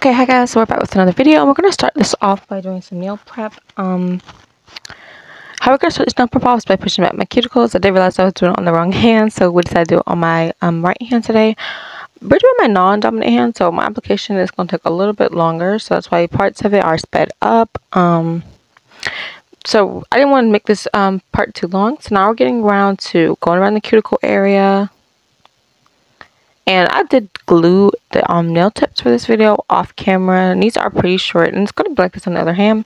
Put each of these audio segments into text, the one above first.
Okay, hi guys, so we're back with another video, and we're gonna start this off by doing some nail prep. How we're gonna start this nail prep off is by pushing back my cuticles. I did realize I was doing it on the wrong hand, so we decided to do it on my right hand today. We're doing my non-dominant hand, so my application is gonna take a little bit longer, so that's why parts of it are sped up. So I didn't want to make this part too long, so now we're getting around to going around the cuticle area. And I did glue the nail tips for this video off camera, and these are pretty short, and it's going to be like this on the other hand.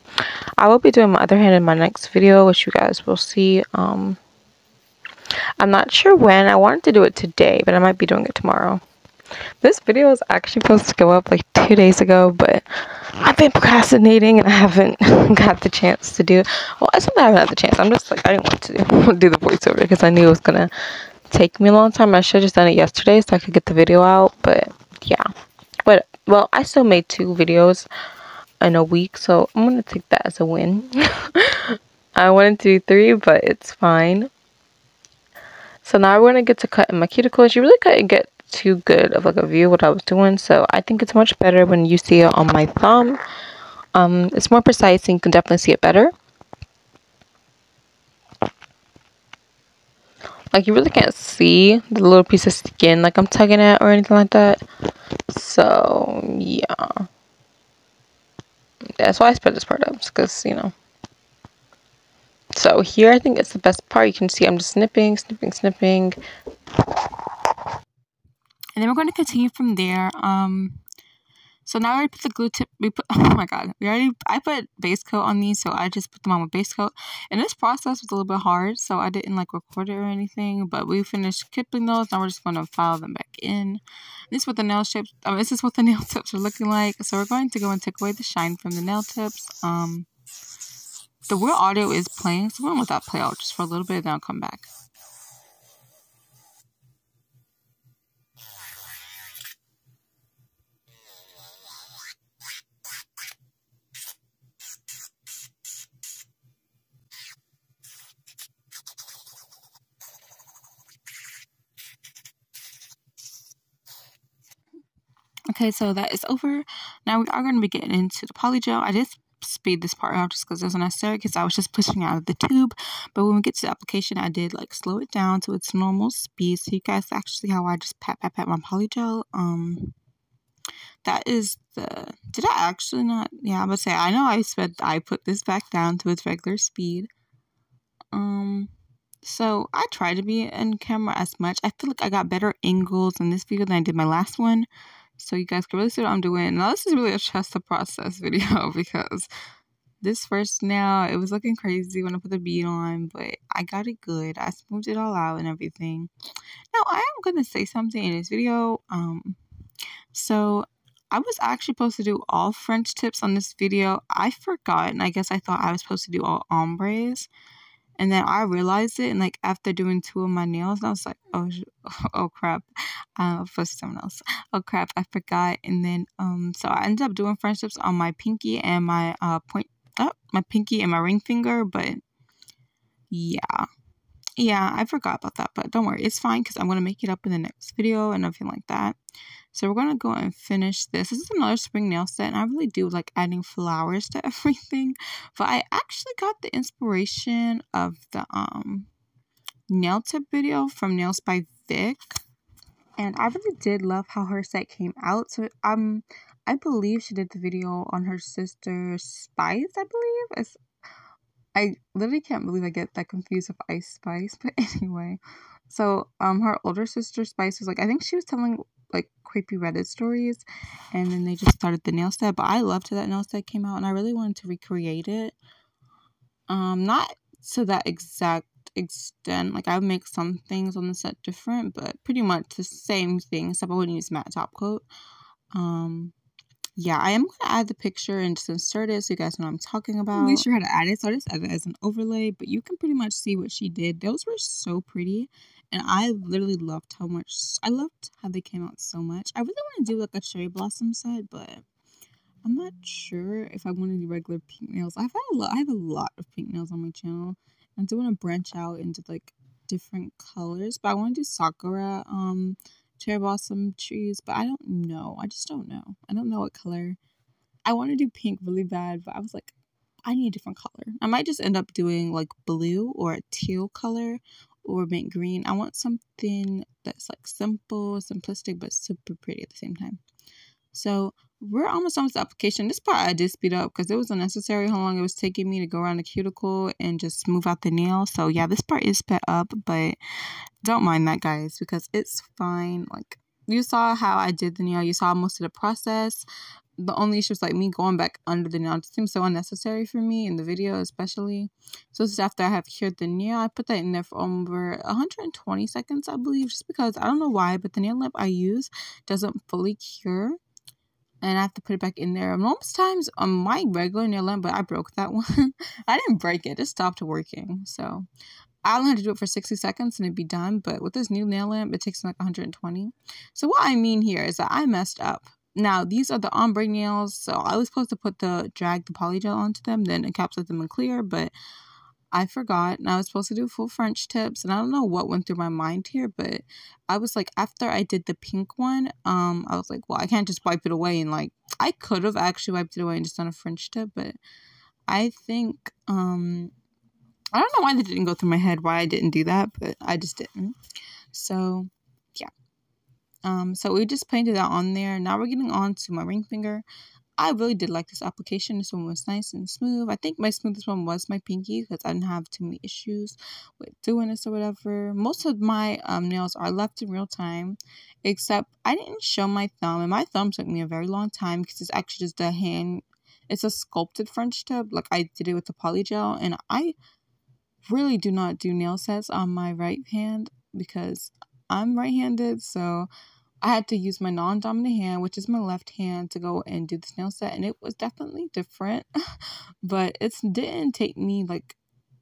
I will be doing my other hand in my next video, which you guys will see. I'm not sure when. I wanted to do it today, but I might be doing it tomorrow. This video is actually supposed to go up like 2 days ago, but I've been procrastinating and I haven't got the chance to do it. Well, it's not that I haven't had the chance. I'm just like, I didn't want to do the voiceover because I knew it was going to take me a long time. I should have just done it yesterday so I could get the video out, but yeah. But well, I still made 2 videos in a week, so I'm gonna take that as a win. I wanted to do 3, but it's fine. So now we're gonna get to cutting my cuticles. You really couldn't get too good of like a view of what I was doing, so I think it's much better when you see it on my thumb. It's more precise and you can definitely see it better. Like, you really can't see the little piece of skin like I'm tugging at or anything like that. So, yeah. That's why I sped this part up, because, you know. So, here I think it's the best part. You can see I'm just snipping. And then we're going to continue from there. So now I put the glue tip, oh my god, I put base coat on these, so I just put them on with base coat. And this process was a little bit hard, so I didn't like record it or anything, but we finished clipping those. Now we're just going to file them back in. This is what the nail tips are looking like. So we're going to go and take away the shine from the nail tips. The real audio is playing, so we're going to let that play out just for a little bit, and then I'll come back. Okay, so that is over. Now we are going to be getting into the polygel. I did speed this part out just because it was necessary, because I was just pushing out of the tube. But when we get to the application, I did like slow it down to its normal speed, so you guys actually see how I just pat my polygel. That is the, did I actually not? Yeah, I'm gonna say, I know I put this back down to its regular speed. So I try to be in camera as much. I feel like I got better angles in this video than I did my last one, so you guys can really see what I'm doing. Now this is really a trust the process video, because this first nail, it was looking crazy when I put the bead on, but I got it good. I smoothed it all out and everything. Now I am gonna say something in this video. So I was actually supposed to do all French tips on this video. I forgot, and I guess I thought I was supposed to do all Ombrés. And then I realized it, and like after doing 2 of my nails, I was like, oh crap, for someone else. Oh crap, I forgot. And then so I ended up doing French tips on my pinky and my my pinky and my ring finger. But yeah, I forgot about that. But don't worry, it's fine, because I'm gonna make it up in the next video and everything like that. So we're going to go and finish this. This is another spring nail set, and I really do like adding flowers to everything. But I actually got the inspiration of the nail tip video from Nails by Vic. And I really did love how her set came out. So I believe she did the video on her sister Spice, I believe. I literally can't believe I get that confused with Ice Spice. But anyway, so her older sister Spice was like, I think she was telling like creepy Reddit stories, and then they just started the nail set. But I loved how that nail set came out, and I really wanted to recreate it. Not to that exact extent. Like, I would make some things on the set different, but pretty much the same thing, except I wouldn't use matte top coat. Yeah, I am going to add the picture and just insert it so you guys know what I'm talking about. I'm really sure how to add it, so I just added it as an overlay, but you can pretty much see what she did. Those were so pretty, and I literally loved how they came out so much. I really want to do like a cherry blossom set, but I'm not sure if I want to do regular pink nails. I have a lot of pink nails on my channel. I do want to branch out into like different colors, but I want to do sakura cherry blossom trees, but I don't know. I just don't know. I don't know what color. I want to do pink really bad, but I was like, I need a different color. I might just end up doing like blue or a teal color or mint green. I want something that's like simple, simplistic, but super pretty at the same time. So we're almost done with the application. This part I did speed up because it was unnecessary how long it was taking me to go around the cuticle and just smooth out the nail. So yeah, this part is sped up, but don't mind that, guys, because it's fine. Like, you saw how I did the nail. You saw most of the process. The only issue was like me going back under the nail. It seems so unnecessary for me in the video, especially. So this is after I have cured the nail. I put that in there for over 120 seconds, I believe, just because I don't know why, but the nail lamp I use doesn't fully cure. And I have to put it back in there. Most times on my regular nail lamp, but I broke that one. I didn't break it. It stopped working. So I only had to do it for 60 seconds and it'd be done. But with this new nail lamp, it takes like 120. So what I mean here is that I messed up. Now, these are the ombre nails. So I was supposed to drag the polygel onto them, then encapsulate them in clear. But I forgot, and I was supposed to do full French tips, and I don't know what went through my mind here, but I was like, after I did the pink one, I was like, well, I can't just wipe it away, and like, I could have actually wiped it away and just done a French tip, but I think, I don't know why that didn't go through my head, why I didn't do that, but I just didn't. So, yeah. So we just painted that on there. Now we're getting on to my ring finger. I really did like this application. This one was nice and smooth. I think my smoothest one was my pinky because I didn't have too many issues with doing this or whatever. Most of my nails are left in real time, except I didn't show my thumb, and my thumb took me a very long time because it's actually just a hand. It's a sculpted French tip. Like, I did it with the polygel, and I really do not do nail sets on my right hand because I'm right-handed, so I had to use my non-dominant hand, which is my left hand, to go and do this nail set, and it was definitely different, but it didn't take me like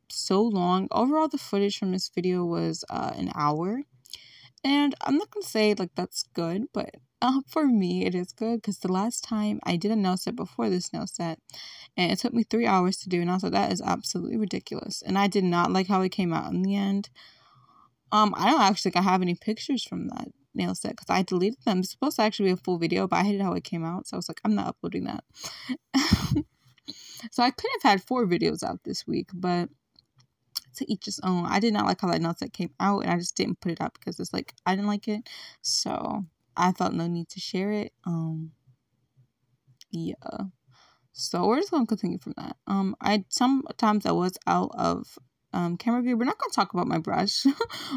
so long. Overall, the footage from this video was an hour, and I'm not gonna say like that's good, but for me it is good because the last time I did a nail set before this nail set, and it took me 3 hours to do, and I was like, that is absolutely ridiculous, and I did not like how it came out in the end. I don't actually think I have any pictures from that nail set because I deleted them. It's supposed to actually be a full video, but I hated how it came out, so I was like, I'm not uploading that. So I could have had 4 videos out this week, but to each his own. I did not like how that nail set came out, and I just didn't put it up because it's like, I didn't like it, so I felt no need to share it. Yeah. So we're just gonna continue from that. Sometimes I was out of camera view. We're not gonna talk about my brush.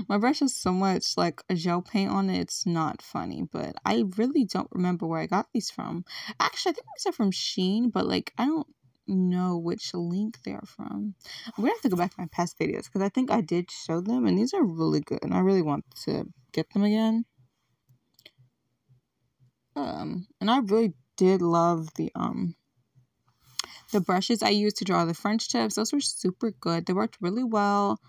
My brush has so much like a gel paint on it, it's not funny, but I really don't remember where I got these from. Actually, I think these are from Shein, but like, I don't know which link they're from. I'm gonna have to go back to my past videos because I think I did show them, and these are really good, and I really want to get them again. And I really did love the brushes I used to draw the French tips. Those were super good. They worked really well.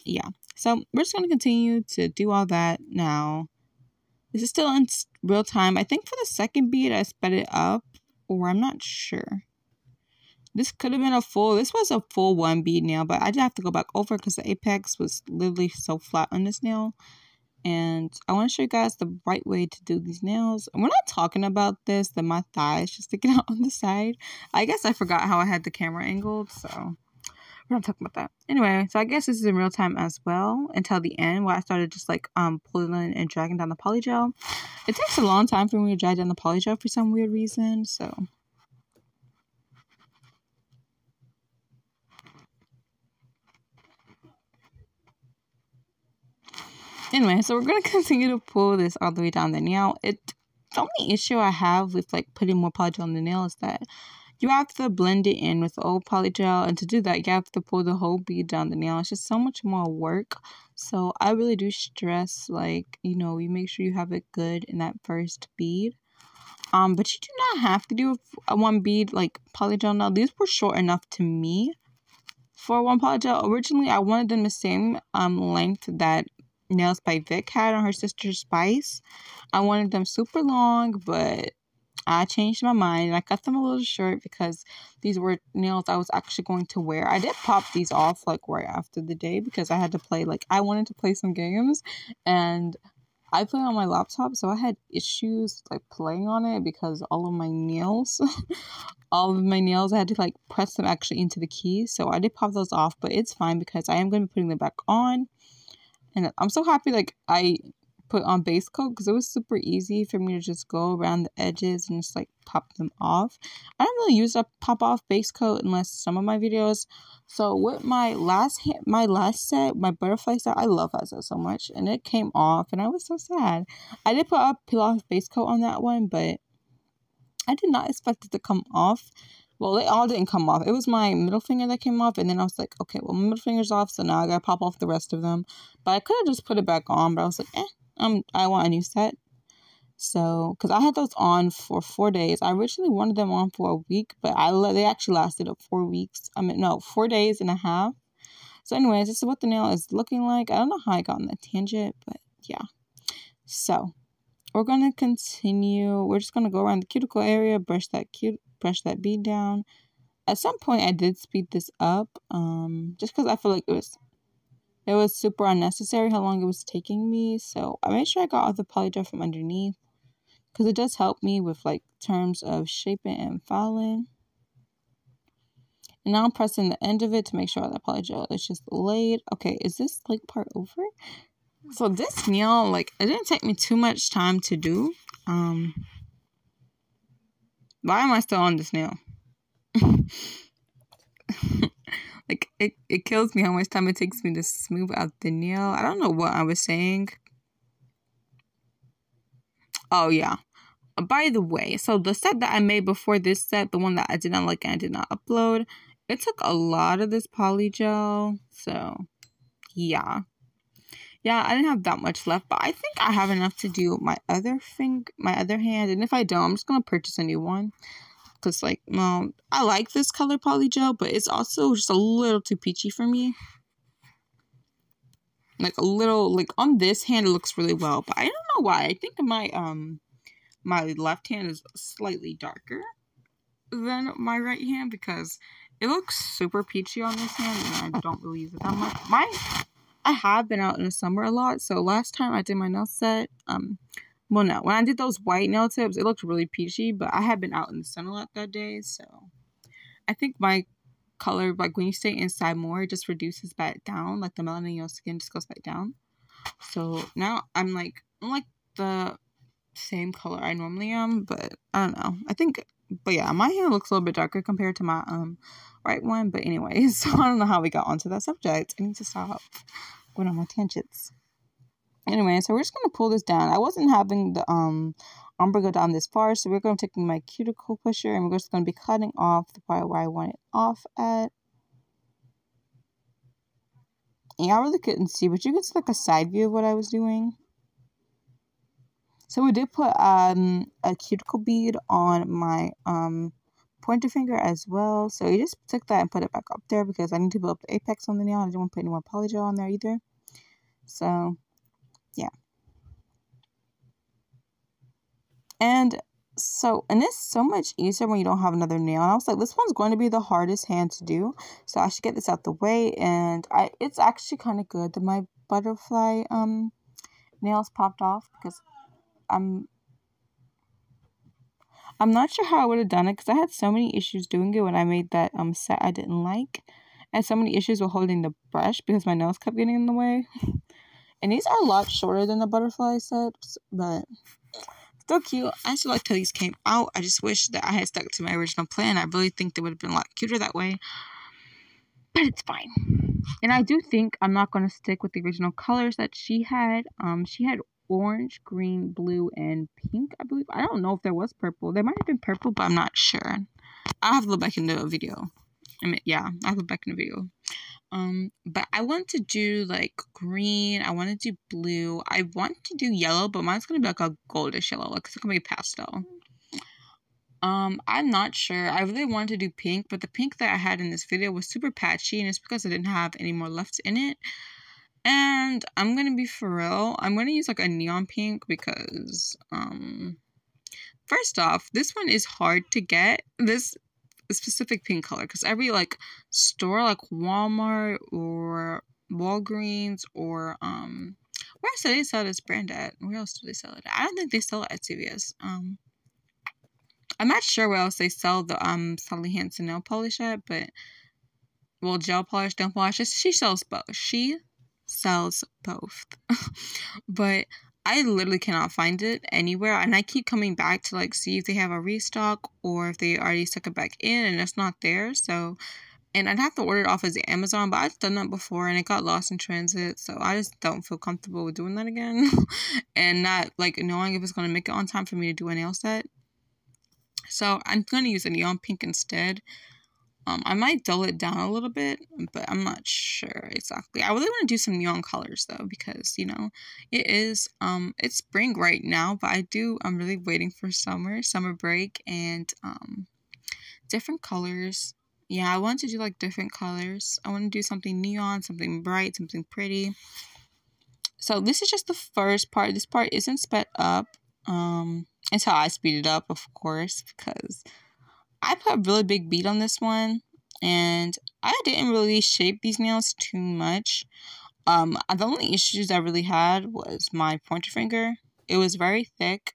Yeah. So we're just going to continue to do all that now. This is still in real time. I think for the second bead, I sped it up, or I'm not sure. This could have been this was a full 1 bead nail, but I did have to go back over because the apex was literally so flat on this nail. And I want to show you guys the right way to do these nails. And we're not talking about this, that my thigh is just sticking out on the side. I guess I forgot how I had the camera angled, so we're not talking about that. Anyway, so I guess this is in real time as well until the end where I started just like pulling and dragging down the polygel. It takes a long time for me to drag down the polygel for some weird reason, so. Anyway, so we're going to continue to pull this all the way down the nail. The only issue I have with like putting more polygel on the nail is that you have to blend it in with the old polygel, and to do that you have to pull the whole bead down the nail. It's just so much more work. So I really do stress, like, you know, you make sure you have it good in that first bead. But you do not have to do a 1 bead like polygel nail. These were short enough to me for 1 polygel. Originally I wanted them the same length that Nails by Vic had on her sister Spice. I wanted them super long, but I changed my mind and I cut them a little short because these were nails I was actually going to wear. I did pop these off like right after the day because I had to play, like, I wanted to play some games, and I play on my laptop, so I had issues like playing on it because all of my nails, all of my nails, I had to like press them actually into the keys. So I did pop those off, but it's fine because I am going to be putting them back on. And I'm so happy like I put on base coat because it was super easy for me to just go around the edges and just like pop them off. I don't really use a pop off base coat unless some of my videos. So with my last set, my butterfly set, I love that set so much, and it came off and I was so sad. I did put a peel off base coat on that one, but I did not expect it to come off. Well, they all didn't come off. It was my middle finger that came off, and then I was like, okay, well, my middle finger's off, so now I gotta pop off the rest of them. But I could have just put it back on, but I was like, I want a new set. So, because I had those on for 4 days. I originally wanted them on for a week, but they actually lasted 4 weeks. 4 days and a half. So anyways, this is what the nail is looking like. I don't know how I got on that tangent, but yeah. So, we're going to continue. We're just going to go around the cuticle area, brush that bead down. At some point, I did speed this up, just because I feel like it was super unnecessary how long it was taking me. So I made sure I got all the polygel from underneath because it does help me with like terms of shaping and filing. And now I'm pressing the end of it to make sure that polygel is just laid. Okay, is this like part over? So this nail, like, it didn't take me too much time to do. Why am I still on this nail? Like, it kills me how much time it takes me to smooth out the nail. I don't know what I was saying. Oh, yeah. By the way, so the set that I made before this set, the one that I did not like and I did not upload, it took a lot of this polygel. So, yeah. Yeah, I didn't have that much left, but I think I have enough to do my other hand. And if I don't, I'm just going to purchase a new one. Because, like, well, I like this color polygel, but it's also just a little too peachy for me. Like, a little, like, on this hand, it looks really well. But I don't know why. I think my left hand is slightly darker than my right hand because it looks super peachy on this hand, and I don't really use it that much. I have been out in the summer a lot, so last time I did my nail set, well, no, when I did those white nail tips, it looked really peachy, but I had been out in the sun a lot that day, so I think my color, like, when you stay inside more, it just reduces back down, like, the melanin in your skin just goes back down. So now I'm like the same color I normally am, but I don't know. But yeah, my hair looks a little bit darker compared to my right one. But anyways, so I don't know how we got onto that subject. I need to stop going on my tangents. Anyway, so we're just gonna pull this down. I wasn't having the ombre go down this far, so we're gonna take my cuticle pusher and we're just gonna be cutting off the part where I want it off at. And I really couldn't see, but you can see like a side view of what I was doing. So we did put a cuticle bead on my pointer finger as well. So you just took that and put it back up there because I need to build up the apex on the nail. I didn't want to put any more polygel on there either. So, yeah. And it's so much easier when you don't have another nail. And I was like, this one's going to be the hardest hand to do. So I should get this out the way. And it's actually kind of good that my butterfly nails popped off because I'm not sure how I would have done it because I had so many issues doing it when I made that set I didn't like. I had so many issues with holding the brush because my nails kept getting in the way. And these are a lot shorter than the butterfly sets, but still cute. I still like how these came out. I just wish that I had stuck to my original plan. I really think they would have been a lot cuter that way. But it's fine. And I do think I'm not going to stick with the original colors that she had. She had orange, green, blue, and pink, I believe. I don't know if there was purple. There might have been purple, but I'm not sure. I'll have to look back in the video. Yeah, I'll look back in the video. But I want to do like green. I want to do blue. I want to do yellow, but mine's going to be like a goldish yellow. Like it's going to be pastel. I'm not sure. I really wanted to do pink, but the pink that I had in this video was super patchy, and it's because I didn't have any more left in it. And I'm going to be for real. I'm going to use like a neon pink because, first off, this one is hard to get. This specific pink color because every like store like Walmart or Walgreens or Where else do they sell this brand at? Where else do they sell it at? I don't think they sell it at CVS. I'm not sure where else they sell the Sally Hansen nail polish at, but well, gel polish, nail polish. She sells both. She sells both. But I literally cannot find it anywhere, and I keep coming back to like see if they have a restock or if they already stuck it back in and it's not there. So, and I'd have to order it off as Amazon, but I've done that before and it got lost in transit, so I just don't feel comfortable with doing that again. And not like knowing if it's going to make it on time for me to do a nail set. So I'm going to use a neon pink instead. I might dull it down a little bit, but I'm not sure exactly. I really want to do some neon colors though, because, you know, it is, it's spring right now, but I'm really waiting for summer break, and, different colors. Yeah, I want to do like different colors. I want to do something neon, something bright, something pretty. So this is just the first part. This part isn't sped up, until I speed it up, of course, because I put a really big bead on this one, and I didn't really shape these nails too much. The only issues I really had was my pointer finger. It was very thick.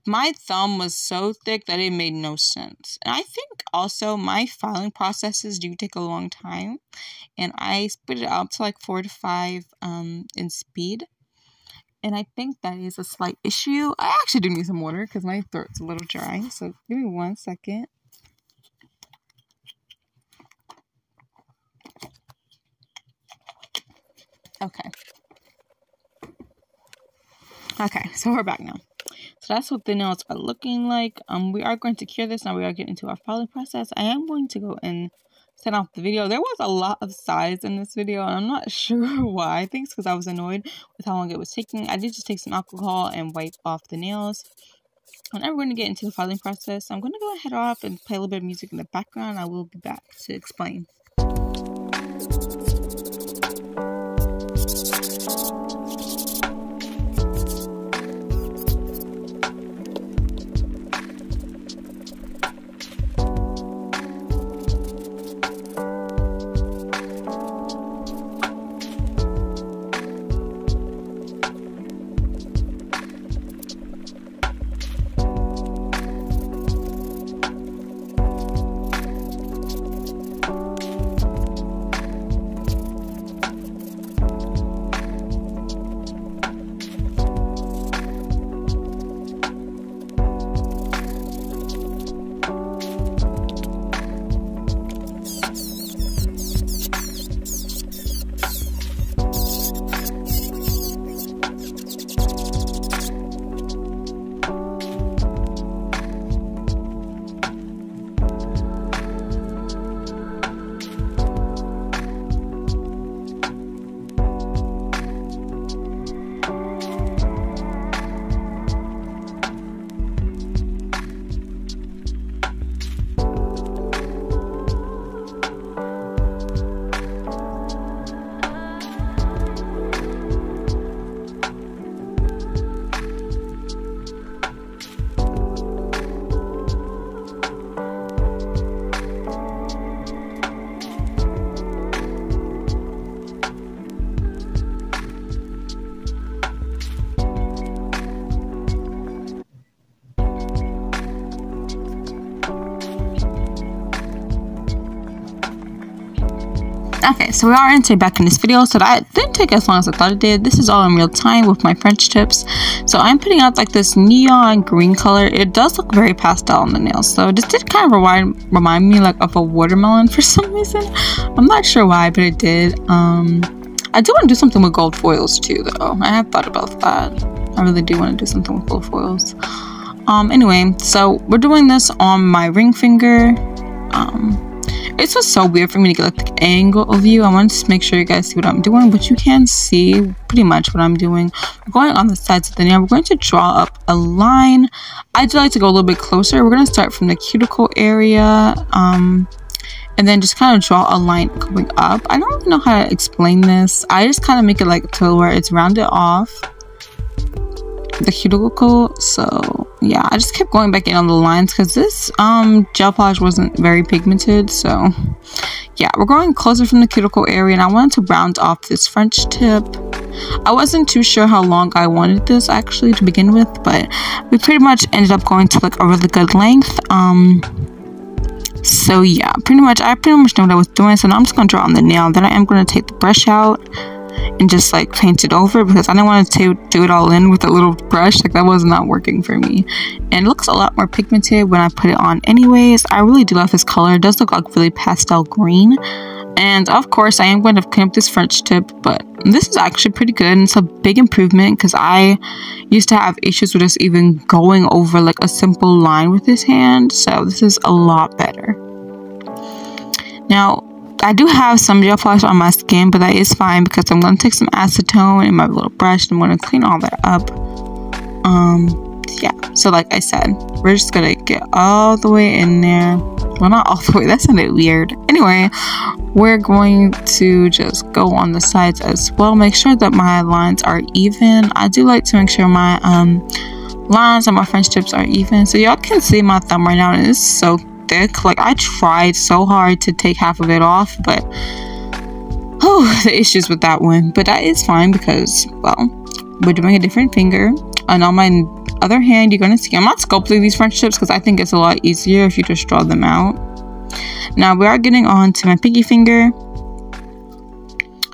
My thumb was so thick that it made no sense. And I think also my filing processes do take a long time, and I split it up to like 4 to 5 in speed. And I think that is a slight issue. I actually do need some water because my throat's a little dry. So give me 1 second. Okay. Okay, so we're back now. So that's what the nails are looking like. We are going to cure this. Now we are getting into our filing process. I am going to go and set off the video. There was a lot of size in this video, and I'm not sure why. I think it's because I was annoyed with how long it was taking. I did just take some alcohol and wipe off the nails. And now we're going to get into the filing process. I'm going to go ahead off and play a little bit of music in the background. I will be back to explain. Okay, so we are entering back in this video, so that didn't take as long as I thought it did. This is all in real time with my French tips. So I'm putting out like this neon green color. It does look very pastel on the nails, so this did kind of remind me like of a watermelon for some reason. I'm not sure why, but it did. I do want to do something with gold foils too, though. I have thought about that. I really do want to do something with gold foils. Anyway, so we're doing this on my ring finger. It's just so weird for me to get like the angle of you. I want to make sure you guys see what I'm doing, but you can see pretty much what I'm doing. We're going on the sides of the nail. We're going to draw up a line. I do like to go a little bit closer. We're going to start from the cuticle area, and then just kind of draw a line going up. I don't really know how to explain this. I just kind of make it like to where it's rounded off the cuticle. So yeah, I just kept going back in on the lines because this gel polish wasn't very pigmented. So yeah, we're going closer from the cuticle area, and I wanted to round off this French tip. I wasn't too sure how long I wanted this actually to begin with, but we pretty much ended up going to like a really good length. So yeah, I pretty much know what I was doing. So now I'm just gonna draw on the nail. Then I am gonna take the brush out and just like paint it over, because I didn't want to do it all in with a little brush. Like, that was not working for me, and it looks a lot more pigmented when I put it on anyways. I really do love this color. It does look like really pastel green. And of course I am going to clean up this French tip, but this is actually pretty good, and it's a big improvement because I used to have issues with just even going over like a simple line with this hand. So this is a lot better. Now I do have some gel polish on my skin, but that is fine because I'm going to take some acetone in my little brush and I'm going to clean all that up. Yeah, so like I said, we're just going to get all the way in there. Well, not all the way, that sounded weird. Anyway, we're going to just go on the sides as well. Make sure that my lines are even. I do like to make sure my lines on my French tips are even. So y'all can see my thumb right now, and it's so thick. Like, I tried so hard to take half of it off, but the issues with that one. But that is fine because, well, we're doing a different finger. And on my other hand, you're going to see I'm not sculpting these French tips because I think it's a lot easier if you just draw them out. Now we are getting on to my pinky finger.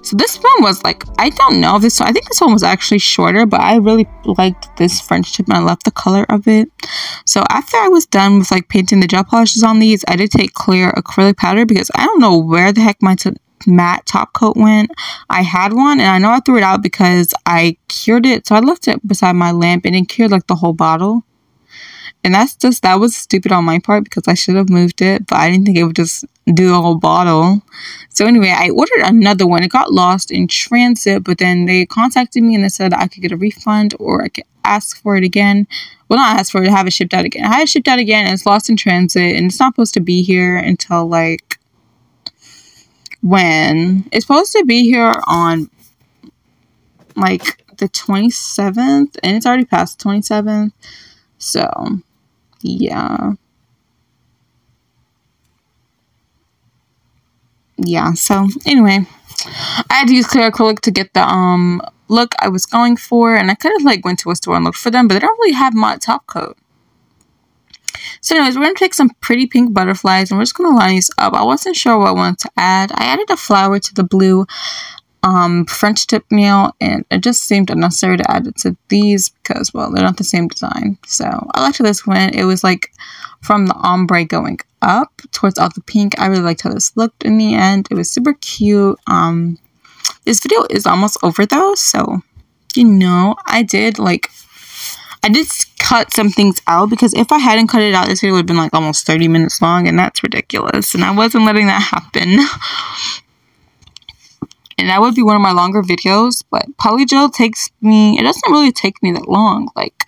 So this one was like, I don't know if this one, I think this one was actually shorter, but I really liked this French tip and I loved the color of it. So after I was done with like painting the gel polishes on these, I did take clear acrylic powder because I don't know where the heck my matte top coat went. I had one and I know I threw it out because I cured it. So I left it beside my lamp and it cured like the whole bottle. And that was stupid on my part because I should have moved it, but I didn't think it would just do the whole bottle. So anyway, I ordered another one. It got lost in transit, but then they contacted me and they said I could get a refund or I could ask for it again. Well, not ask for it, to have it shipped out again. I had it shipped out again and it's lost in transit and it's not supposed to be here until like when it's supposed to be here on like the 27th, and it's already past the 27th. So yeah, so anyway, I had to use clear acrylic to get the look I was going for, and I kind of like went to a store and looked for them, but they don't really have matte top coat. So anyways, we're going to take some pretty pink butterflies and we're just going to line these up. I wasn't sure what I wanted to add. I added a flower to the blue French tip nail, and it just seemed unnecessary to add it to these because, well, they're not the same design. So I liked how this went. It was like from the ombre going up towards all the pink. I really liked how this looked in the end. It was super cute. This video is almost over though, so you know, I did cut some things out because if I hadn't cut it out, this video would have been like almost 30 minutes long, and that's ridiculous, and I wasn't letting that happen. And that would be one of my longer videos, but polygel it doesn't really take me that long. Like,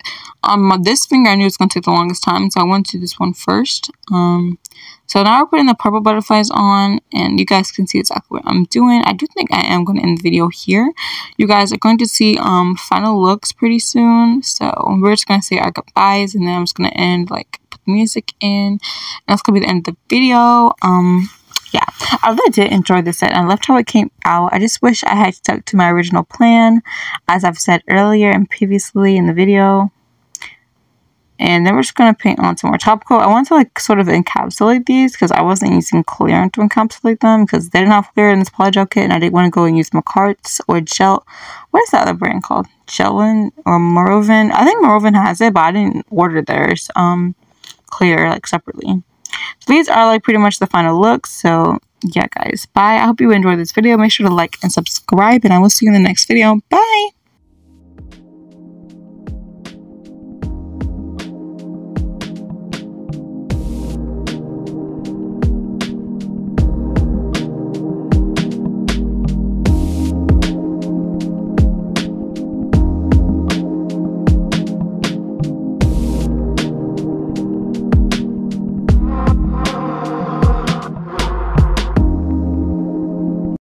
this finger I knew was going to take the longest time, so I went to this one first. So now we're putting the purple butterflies on, and you guys can see exactly what I'm doing. I do think I am going to end the video here. You guys are going to see final looks pretty soon, so we're just going to say our goodbyes, and then I'm just going to end, like, put the music in, and that's going to be the end of the video. Yeah, I really did enjoy this set, and I loved how it came out. I just wish I had stuck to my original plan, as I've said earlier and previously in the video. And then we're just going to paint on some more top coat. I want to like sort of encapsulate these because I wasn't using clear to encapsulate them because they didn't have clear in this polygel kit, and I didn't want to go and use Macart's or Gel. What is that other brand called? Gelin or Morovin? I think Morovin has it, but I didn't order theirs clear like separately. So these are like pretty much the final look. So yeah, guys, bye. I hope you enjoyed this video. Make sure to like and subscribe, and I will see you in the next video. Bye.